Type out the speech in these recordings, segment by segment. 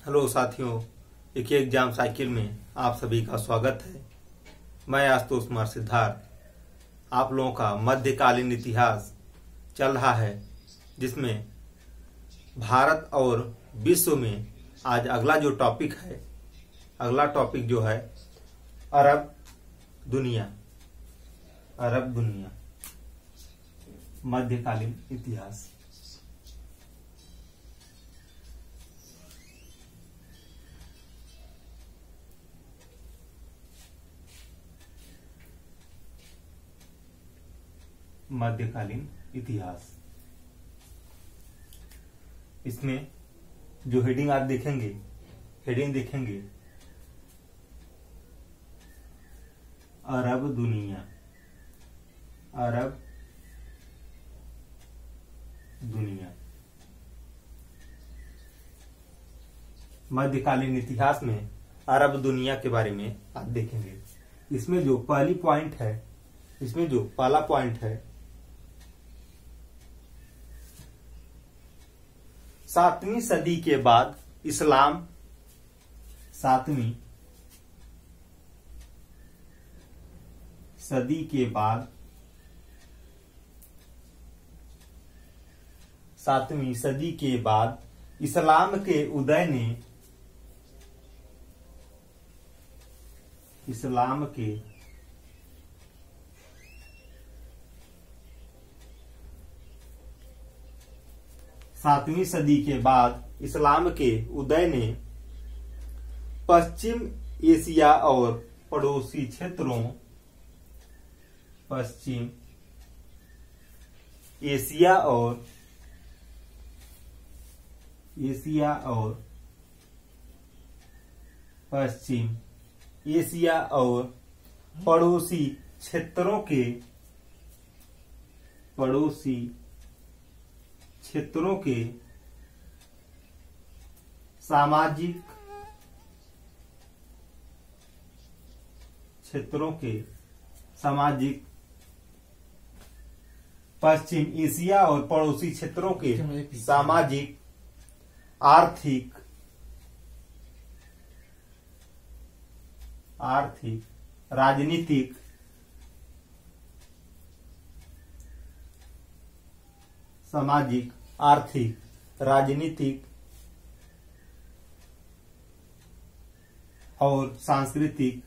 Hello साथियों, एक exam cycle में आप सभी का स्वागत है। मैं आशुतोष कुमार सिद्धार्थ आप लोगों का मध्यकालीन इतिहास चल रहा है, जिसमें भारत और विश्व में आज अगला टॉपिक जो है अरब दुनिया। मध्यकालीन इतिहास। मध्यकालीन इतिहास, इसमें जो हेडिंग आप देखेंगे, अरब दुनिया। मध्यकालीन इतिहास में अरब दुनिया के बारे में आप देखेंगे। इसमें जो पहला पॉइंट है 7वीं सदी के बाद इस्लाम 7वीं सदी के बाद इस्लाम के उदय ने 7वीं सदी के बाद इस्लाम के उदय ने पश्चिम एशिया और पड़ोसी क्षेत्रों पश्चिम एशिया और पड़ोसी क्षेत्रों के सामाजिक पश्चिम एशिया और पड़ोसी क्षेत्रों के सामाजिक, आर्थिक, राजनीतिक, और सांस्कृतिक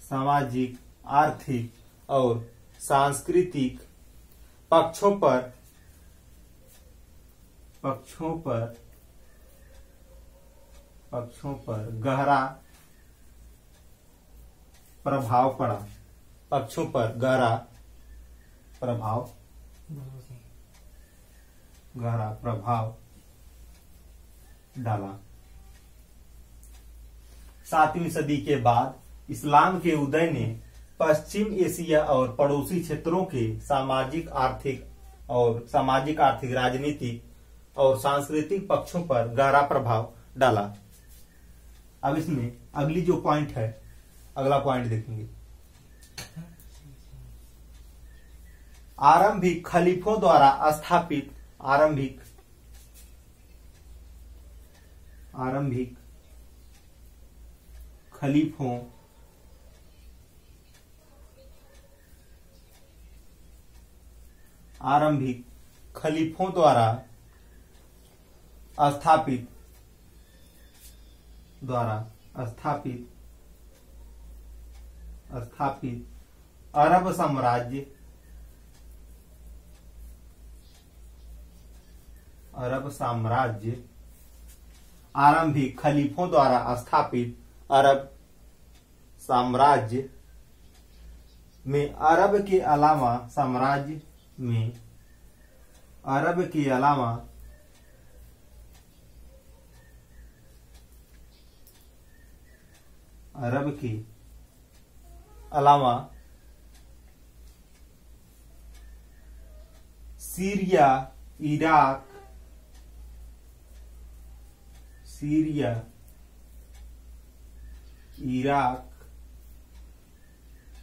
सामाजिक, आर्थिक और सांस्कृतिक पक्षों पर गहरा प्रभाव डाला। 7वीं सदी के बाद इस्लाम के उदय ने पश्चिम एशिया और पड़ोसी क्षेत्रों के सामाजिक आर्थिक, राजनीतिक और सांस्कृतिक पक्षों पर गहरा प्रभाव डाला। अब इसमें अगली जो पॉइंट है, अगला पॉइंट देखेंगे। आरंभिक खलीफों द्वारा स्थापित आरंभिक खलीफों द्वारा स्थापित अरब साम्राज्य आरंभिक खलीफों द्वारा स्थापित अरब साम्राज्य में अरब के अलावा सीरिया, इराक,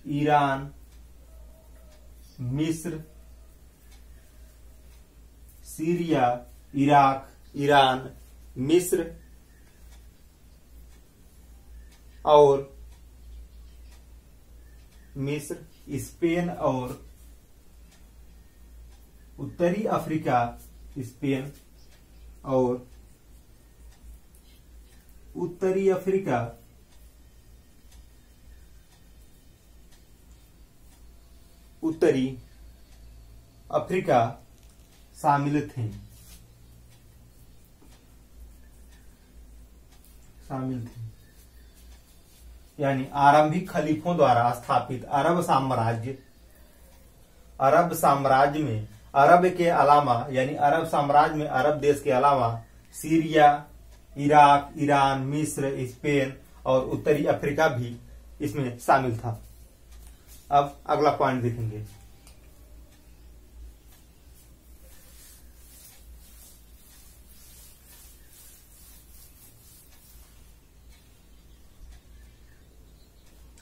ईरान, मिस्र, सीरिया, इराक, ईरान, मिस्र और मिस्र, स्पेन और उत्तरी अफ्रीका, स्पेन और उत्तरी अफ्रीका, उत्तरी अफ्रीका शामिल थे। यानी आरंभिक खलीफों द्वारा स्थापित अरब साम्राज्य में अरब के अलावा यानी अरब साम्राज्य में अरब देश के अलावा सीरिया, इराक, ईरान, मिस्र, स्पेन और उत्तरी अफ्रीका भी इसमें शामिल था। अब अगला पॉइंट देखेंगे।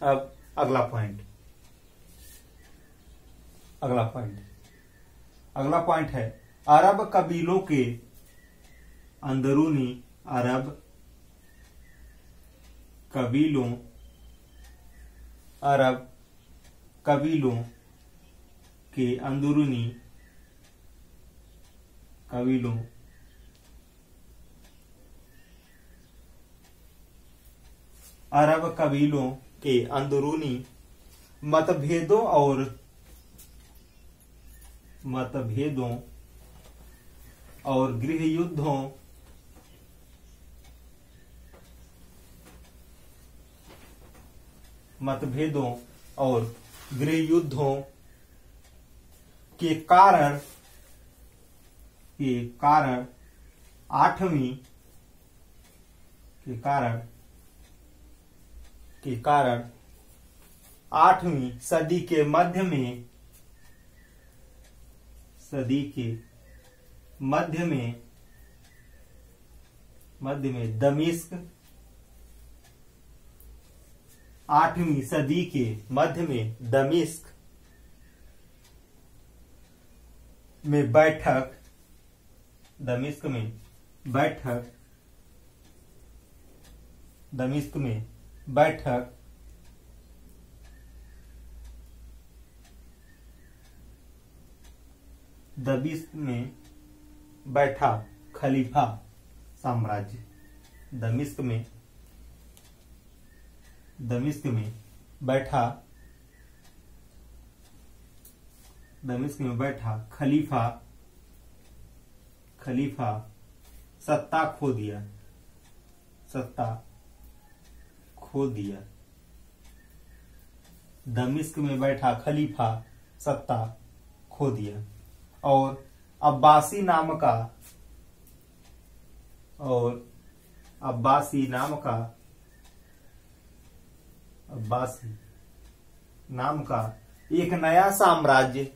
अब अगला पॉइंट है अरब कबीलों के अंदरूनी अरब कबीलों के अंदरूनी मतभेदों और गृह युद्धों के कारण आठवीं सदी के मध्य में दमिश्क, 8वीं सदी के मध्य में दमिश्क में बैठक दमिश्क में बैठा खलीफा साम्राज्य। दमिश्क में बैठा खलीफा सत्ता खो दिया। दमिश्क में बैठा खलीफा सत्ता खो दिया और अब्बासी नाम का एक नया साम्राज्य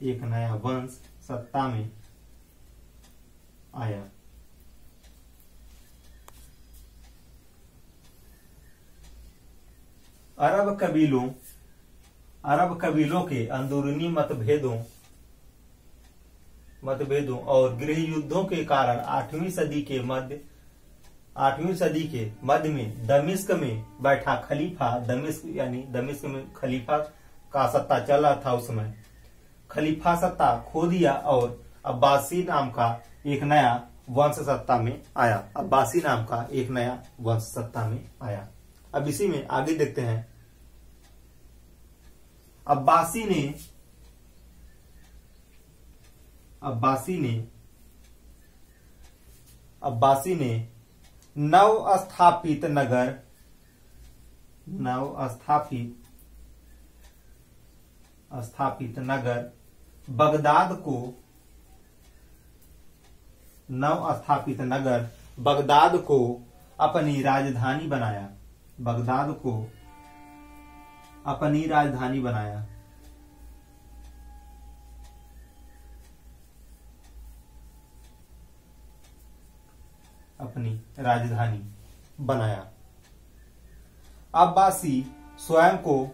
एक नया वंश सत्ता में आया। अरब कबीलों के अंदरूनी मतभेदों और गृह युद्धों के कारण 8वीं सदी के मध्य में दमिश्क में बैठा खलीफा, दमिश्क में खलीफा का सत्ता चल रहा था उस समय, खलीफा सत्ता खो दिया और अब्बासी नाम का एक नया वंश सत्ता में आया। अब इसी में आगे देखते हैं। अब्बासी ने नव स्थापित नगर बगदाद को अपनी राजधानी बनाया। अपनी राजधानी बनाया। अब्बासी स्वयं को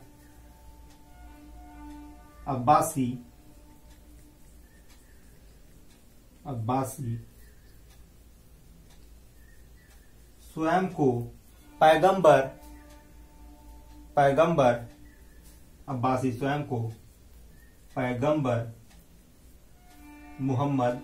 पैगंबर मोहम्मद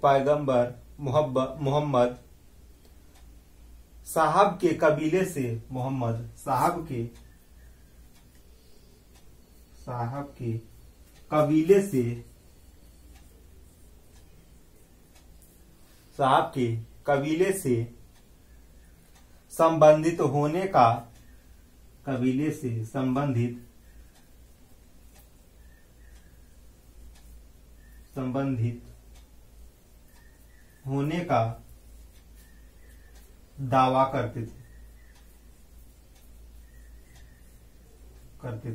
पैगंबर मोहम्मद साहब के कबीले से संबंधित होने का दावा करते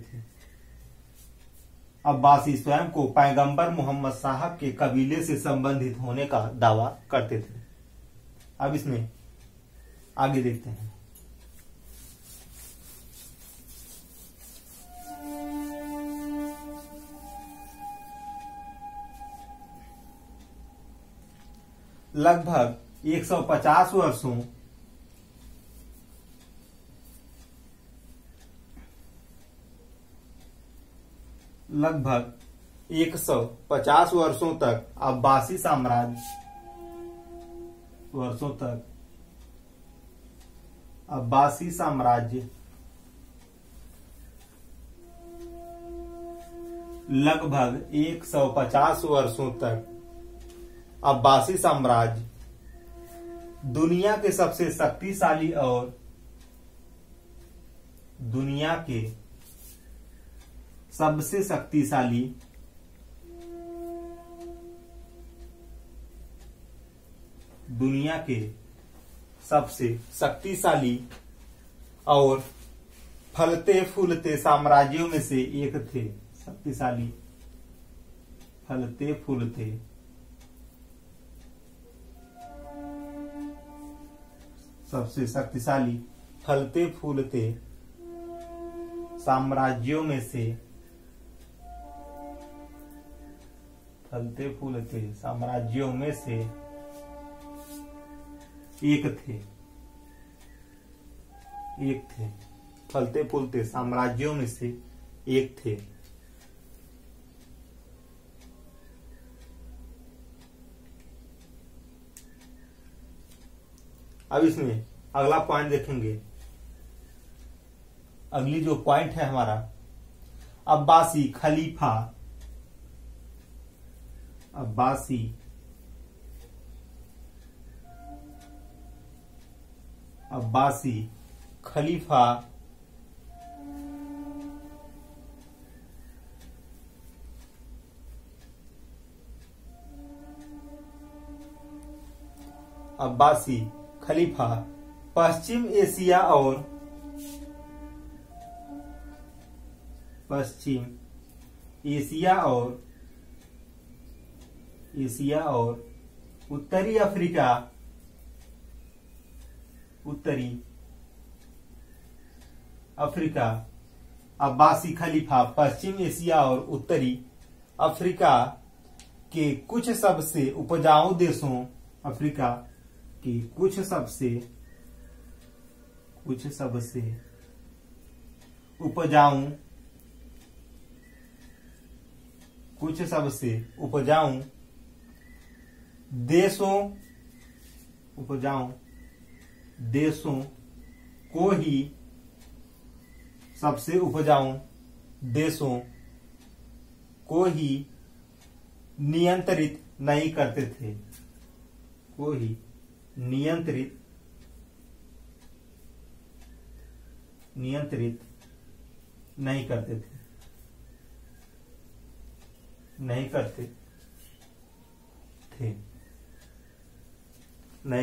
थे। अब्बासी स्वयं को पैगंबर मोहम्मद साहब के कबीले से संबंधित होने का दावा करते थे। अब इसमें आगे देखते हैं। लगभग 150 वर्षों तक अब्बासी साम्राज्य लगभग 150 वर्षों तक अब्बासी साम्राज्य दुनिया के सबसे शक्तिशाली और दुनिया के सबसे शक्तिशाली और फलते फूलते साम्राज्यों में से एक थे। शक्तिशाली, फलते फूलते सबसे शक्तिशाली फलते फूलते साम्राज्यों में से एक थे। फलते फूलते साम्राज्यों में से एक थे। अब इसमें अगला पॉइंट देखेंगे। अगली जो पॉइंट है हमारा, अब्बासी खलीफा पश्चिम एशिया और उत्तरी अफ्रीका अब्बासी खलीफा पश्चिम एशिया और उत्तरी अफ्रीका के कुछ सबसे उपजाऊ देशों अफ्रीका की कुछ सबसे उपजाऊ देशों को ही सबसे उपजाऊ देशों को ही नियंत्रित नहीं करते थे। नियंत्रित नहीं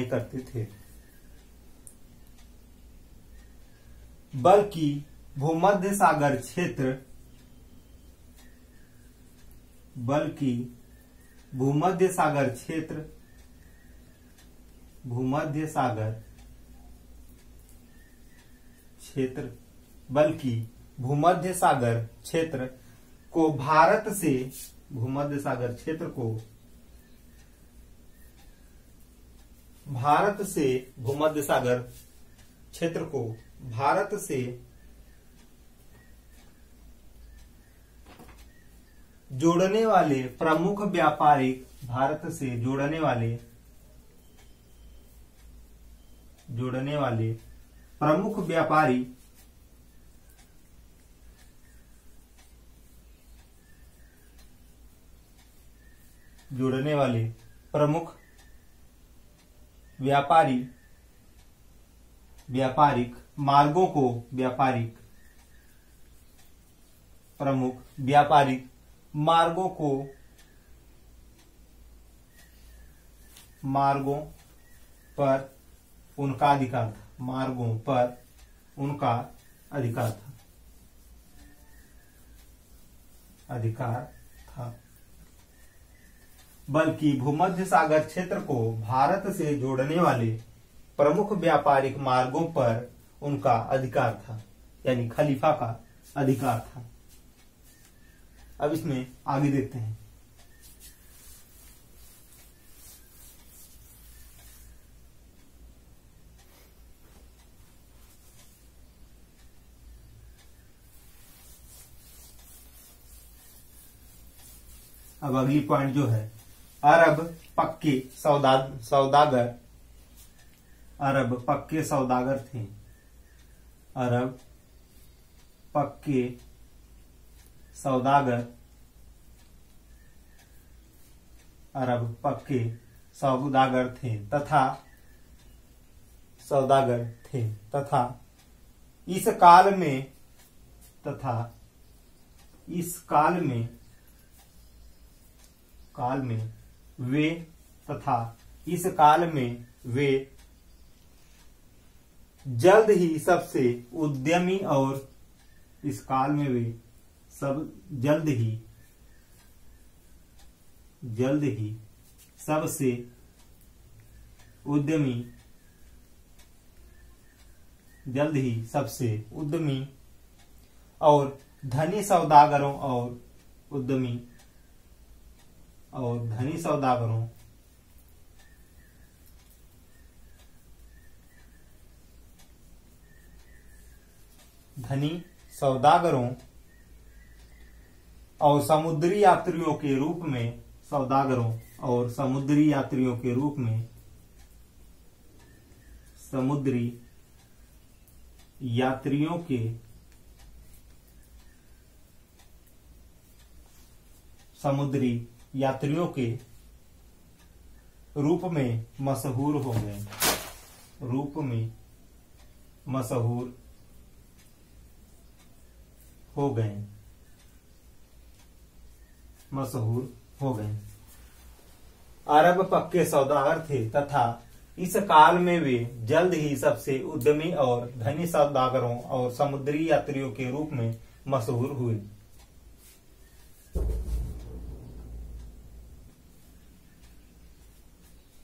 करते थे बल्कि भूमध्य सागर क्षेत्र बल्कि भूमध्य सागर क्षेत्र को भारत से भूमध्य सागर क्षेत्र को भारत से जोड़ने वाले प्रमुख व्यापारिक व्यापारिक मार्गों पर उनका अधिकार था। बल्कि भूमध्य सागर क्षेत्र को भारत से जोड़ने वाले प्रमुख व्यापारिक मार्गों पर उनका अधिकार था, यानी खलीफा का अधिकार था। अब इसमें आगे देखते हैं। अब अगली पॉइंट जो है, अरब पक्के सौदागर थे। अरब पक्के सौदागर थे तथा इस काल में वे जल्द ही सबसे उद्यमी और सबसे उद्यमी और धनी सौदागरों और समुद्री यात्रियों के रूप में समुद्री यात्रियों के रूप में मशहूर हो गए। अरब पक्के सौदागर थे तथा इस काल में वे जल्द ही सबसे उद्यमी और धनी सौदागरों और समुद्री यात्रियों के रूप में मशहूर हुए।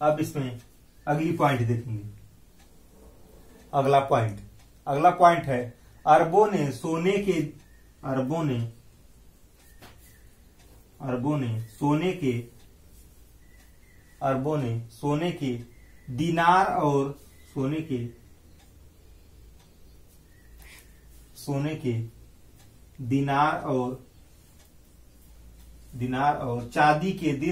अब इसमें अगली पॉइंट देखेंगे। अगला पॉइंट है, अरबों ने सोने के दीनार और चांदी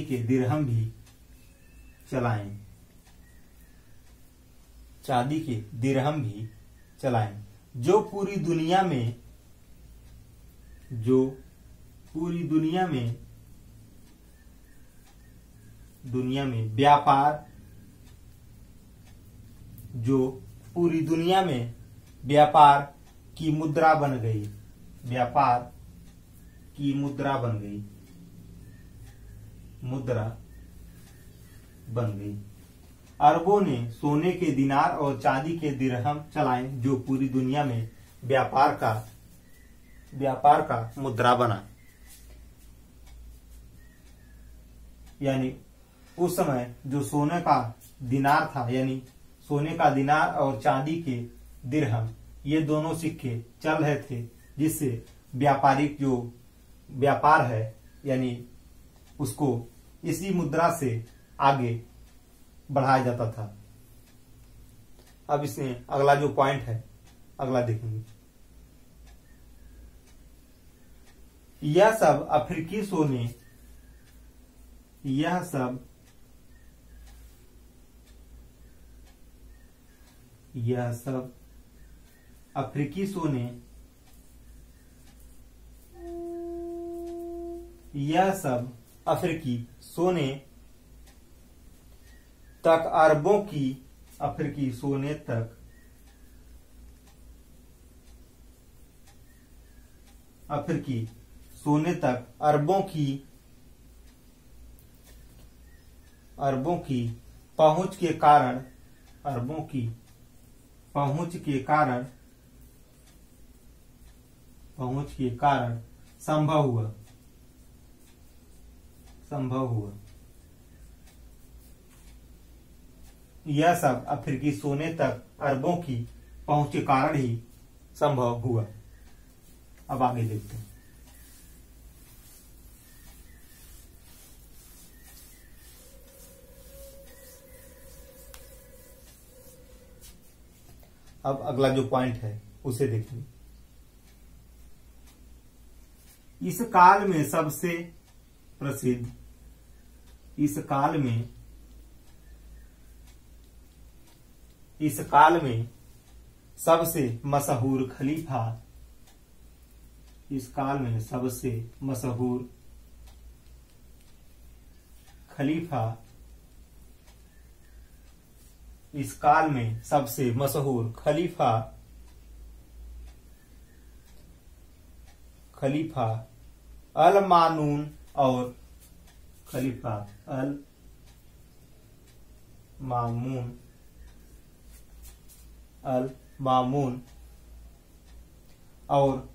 के दिरहम भी चलाएं। चांदी के दिरहम भी चलाएं, जो पूरी दुनिया में व्यापार की मुद्रा बन गई, व्यापार की मुद्रा बन गई, मुद्रा बन गई। अरबों ने सोने के दिनार और चांदी के दिरहम चलाए, जो पूरी दुनिया में व्यापार का मुद्रा बना। यानी उस समय जो सोने का दिनार था, यानी सोने का दिनार और चांदी के दिरहम, ये दोनों सिक्के चल रहे थे, जिससे व्यापारिक जो व्यापार है यानी उसको इसी मुद्रा से आगे बढ़ाया जाता था। अब इसमें अगला जो पॉइंट है, अगला देखेंगे। यह सब अफ्रीकी सोने, यह सब अफ्रीकी सोने, यह सब अफ्रीकी सोने तक अरबों की, अफ्रीकी सोने तक अफ्रीकी सोने तक अरबों की पहुंच के कारण, अरबों की पहुंच के कारण संभव हुआ। यह सब अफ्रीकी सोने तक अरबों की पहुंच के कारण ही संभव हुआ। अब आगे देखते हैं। अब अगला जो पॉइंट है उसे देखेंगे। इस काल में सबसे प्रसिद्ध, इस काल में सबसे मशहूर खलीफा, इस काल में सबसे मशहूर खलीफा, इस काल में सबसे मशहूर खलीफा अल मानून और खलीफा अल मामून और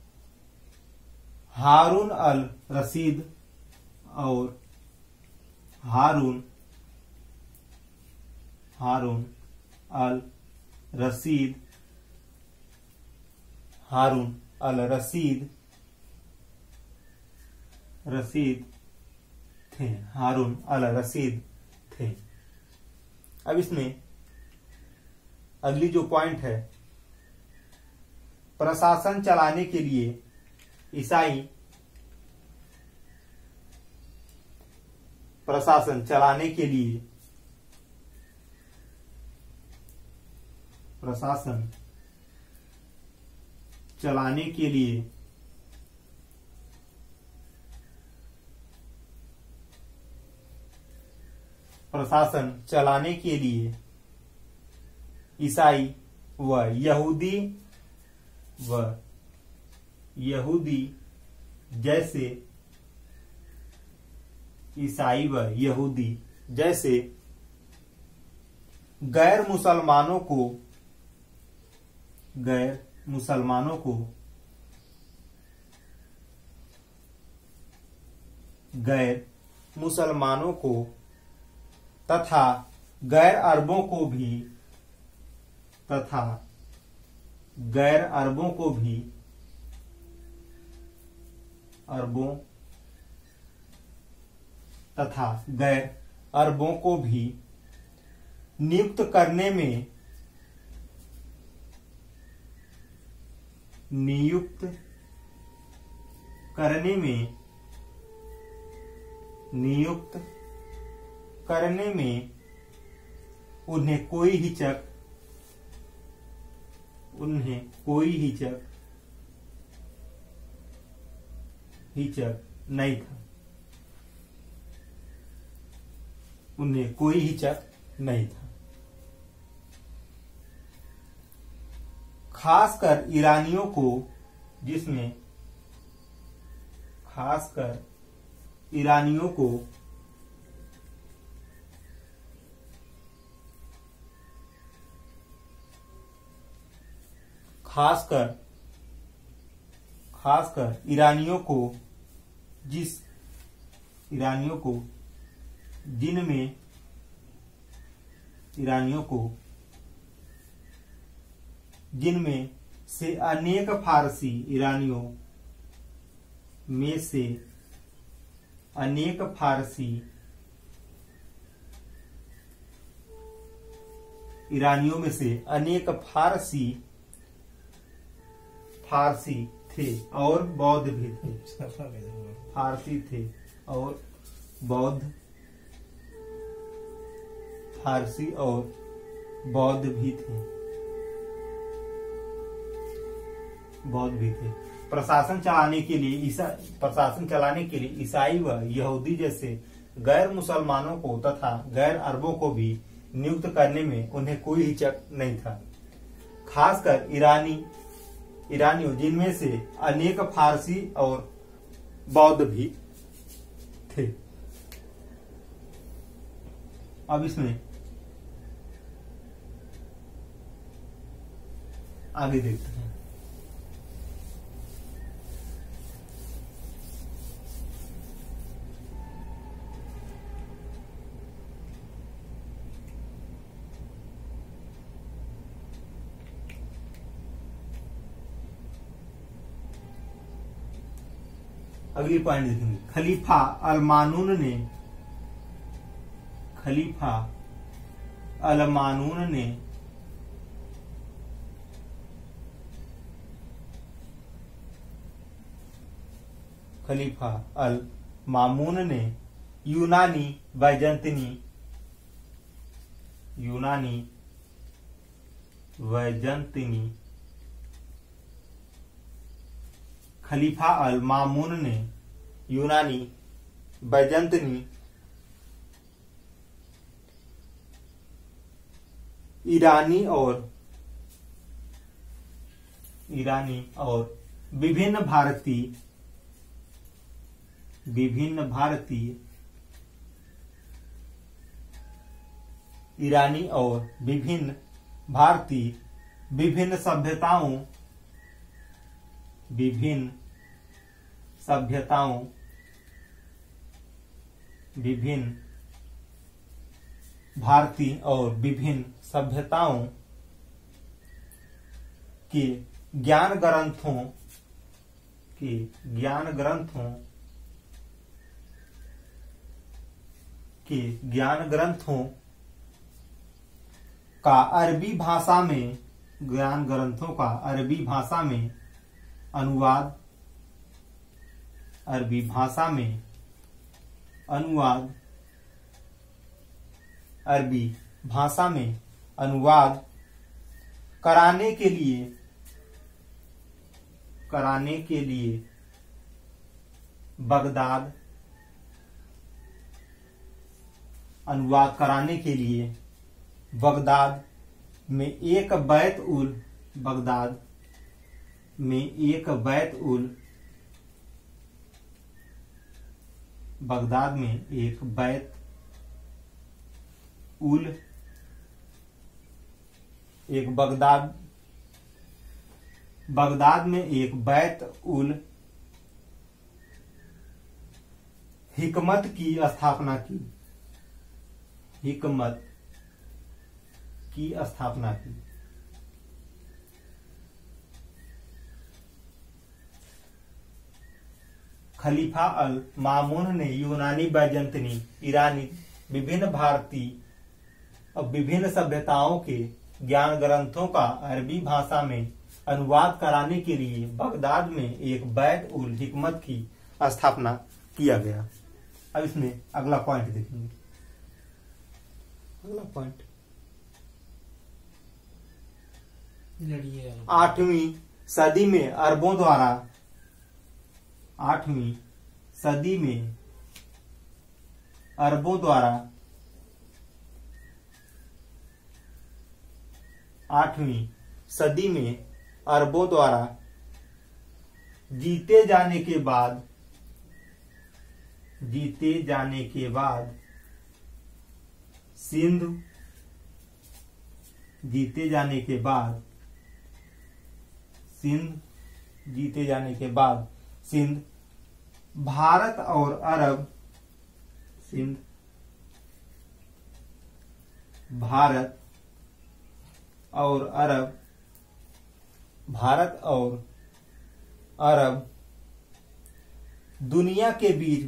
हारून अल रशीद और हारून अल रशीद थे। अब इसमें अगली जो पॉइंट है, प्रशासन चलाने के लिए ईसाई, प्रशासन चलाने के लिए ईसाई व यहूदी जैसे गैर मुसलमानों को तथा गैर अरबों को भी नियुक्त करने में उन्हें कोई हिचक नहीं था। खासकर ईरानियों को, जिसमें खासकर ईरानियों को खासकर ईरानियों को जिनमें से अनेक फारसी ईरानियों में से अनेक फारसी थे और बौद्ध भी थे। फारसी थे और बौद्ध भी थे। प्रशासन चलाने के लिए ईसाई व यहूदी जैसे गैर मुसलमानों को तथा गैर अरबों को भी नियुक्त करने में उन्हें कोई हिचक नहीं था। खासकर ईरानियों जिनमें से अनेक फारसी और बौद्ध भी थे। अब इसमें आगे देखते हैं। अगली पॉइंट देखेंगे। खलीफा अल मानून ने यूनानी बैजंतिनी खलीफा अल मामून ने यूनानी बैजंतिनी ईरानी और विभिन्न भारतीय विभिन्न सभ्यताओं के ज्ञान ग्रंथों का अरबी भाषा में अनुवाद कराने के लिए बगदाद में एक बैत उल हिकमत की स्थापना की। खलीफा अल मामून ने यूनानी बैजंतिनी ईरानी विभिन्न भारतीय और विभिन्न सभ्यताओं के ज्ञान ग्रंथों का अरबी भाषा में अनुवाद कराने के लिए बगदाद में एक बैत उल हिकमत की स्थापना किया गया। अब इसमें अगला पॉइंट देखेंगे। अगला पॉइंट 8वीं सदी में अरबों द्वारा अरबों द्वारा जीते जाने के बाद सिंध जीते जाने के बाद सिंध भारत और अरब दुनिया के बीच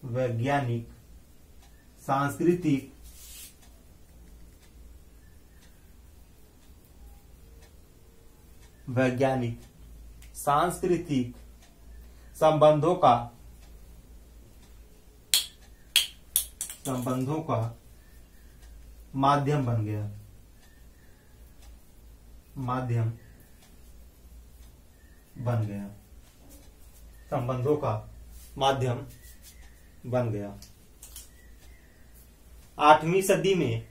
वैज्ञानिक सांस्कृतिक संबंधों का माध्यम बन गया। संबंधों का माध्यम बन गया। 8वीं सदी में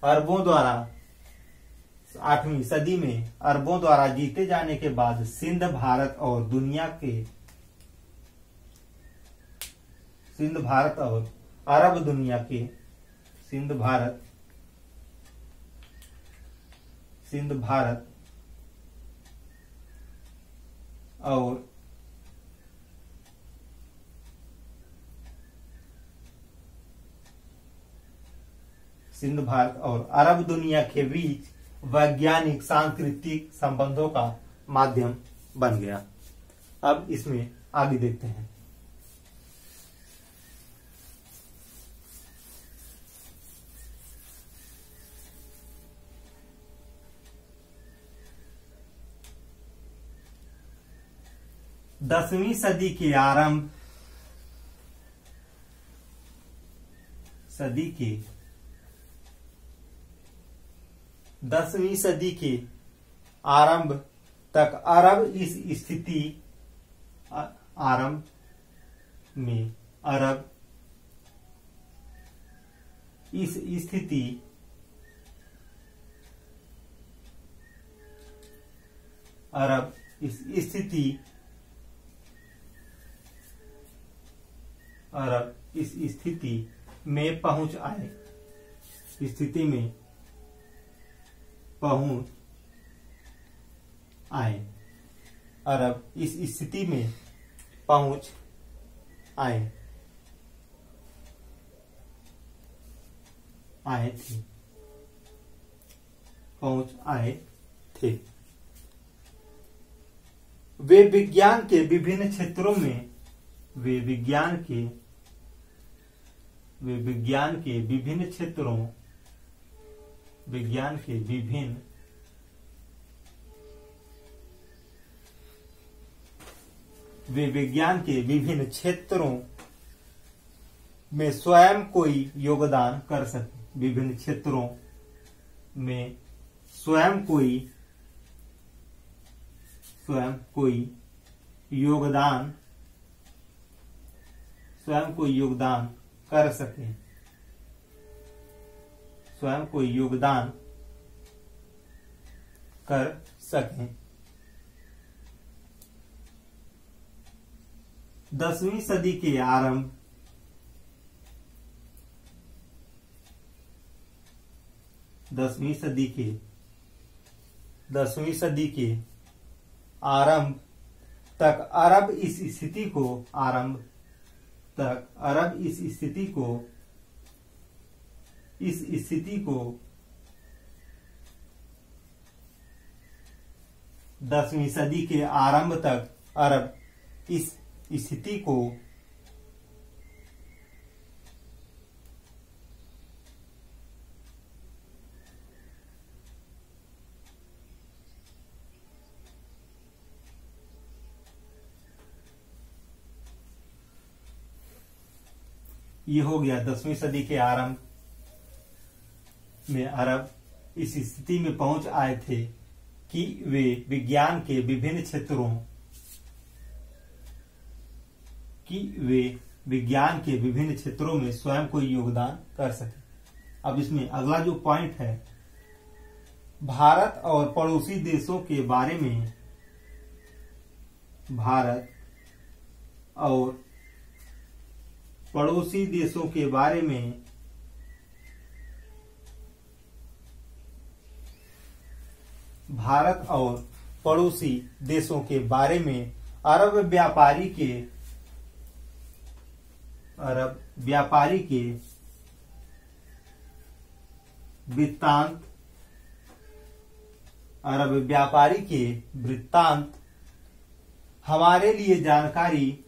अरबों द्वारा जीते जाने के बाद सिंध भारत और अरब दुनिया के सिंध भारत और अरब दुनिया के बीच वैज्ञानिक सांस्कृतिक संबंधों का माध्यम बन गया। अब इसमें आगे देखते हैं। दसवीं सदी के आरंभ तक अरब इस स्थिति में पहुंच आए। अरब इस स्थिति में पहुंच आए थे। वे विज्ञान के विभिन्न क्षेत्रों में में स्वयं कोई योगदान कर सके। विभिन्न क्षेत्रों में स्वयं कोई योगदान कर सके। 10वीं सदी के आरंभ तक अरब इस स्थिति को 10वीं सदी के आरंभ तक अरब इस स्थिति को ये हो गया 10वीं सदी के आरंभ में अरब इस स्थिति में पहुंच आए थे कि वे विज्ञान के विभिन्न क्षेत्रों कि वे विज्ञान के विभिन्न क्षेत्रों में स्वयं कोई योगदान कर सके। अब इसमें अगला जो पॉइंट है, भारत और पड़ोसी देशों के बारे में, भारत और पड़ोसी देशों के बारे में भारत और पड़ोसी देशों के बारे में अरब व्यापारी के वृत्तांत हमारे लिए जानकारी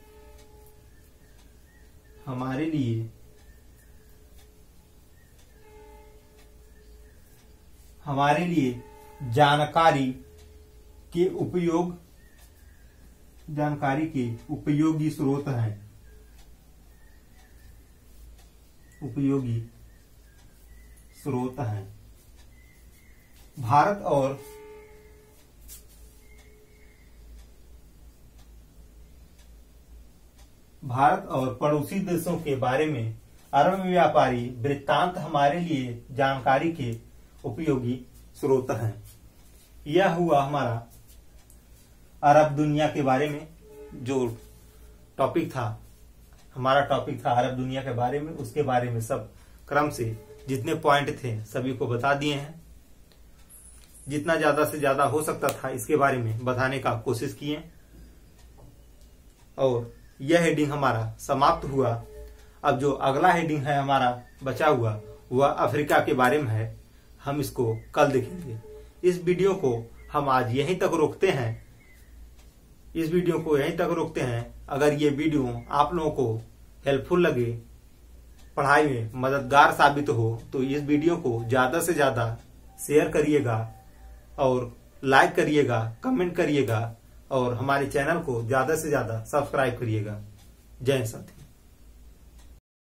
के उपयोगी स्रोत हैं। भारत और पड़ोसी देशों के बारे में अरब व्यापारी वृत्तांत हमारे लिए जानकारी के उपयोगी स्रोत हैं। यह हुआ हमारा अरब दुनिया के बारे में जो टॉपिक था, हमारा टॉपिक था अरब दुनिया के बारे में। उसके बारे में सब क्रम से जितने पॉइंट थे सभी को बता दिए हैं। जितना ज्यादा से ज्यादा हो सकता था इसके बारे में बताने का कोशिश किए और यह हेडिंग हमारा समाप्त हुआ। अब जो अगला हेडिंग है हमारा बचा हुआ वह अफ्रीका के बारे में है। हम इसको कल देखेंगे। इस वीडियो को हम आज यहीं तक रोकते हैं। अगर ये वीडियो आप लोगों को हेल्पफुल लगे, पढ़ाई में मददगार साबित हो तो इस वीडियो को ज्यादा से ज्यादा शेयर करिएगा और लाइक करिएगा, कमेंट करिएगा और हमारे चैनल को ज्यादा से ज्यादा सब्सक्राइब करिएगा। जय हिंद साथी।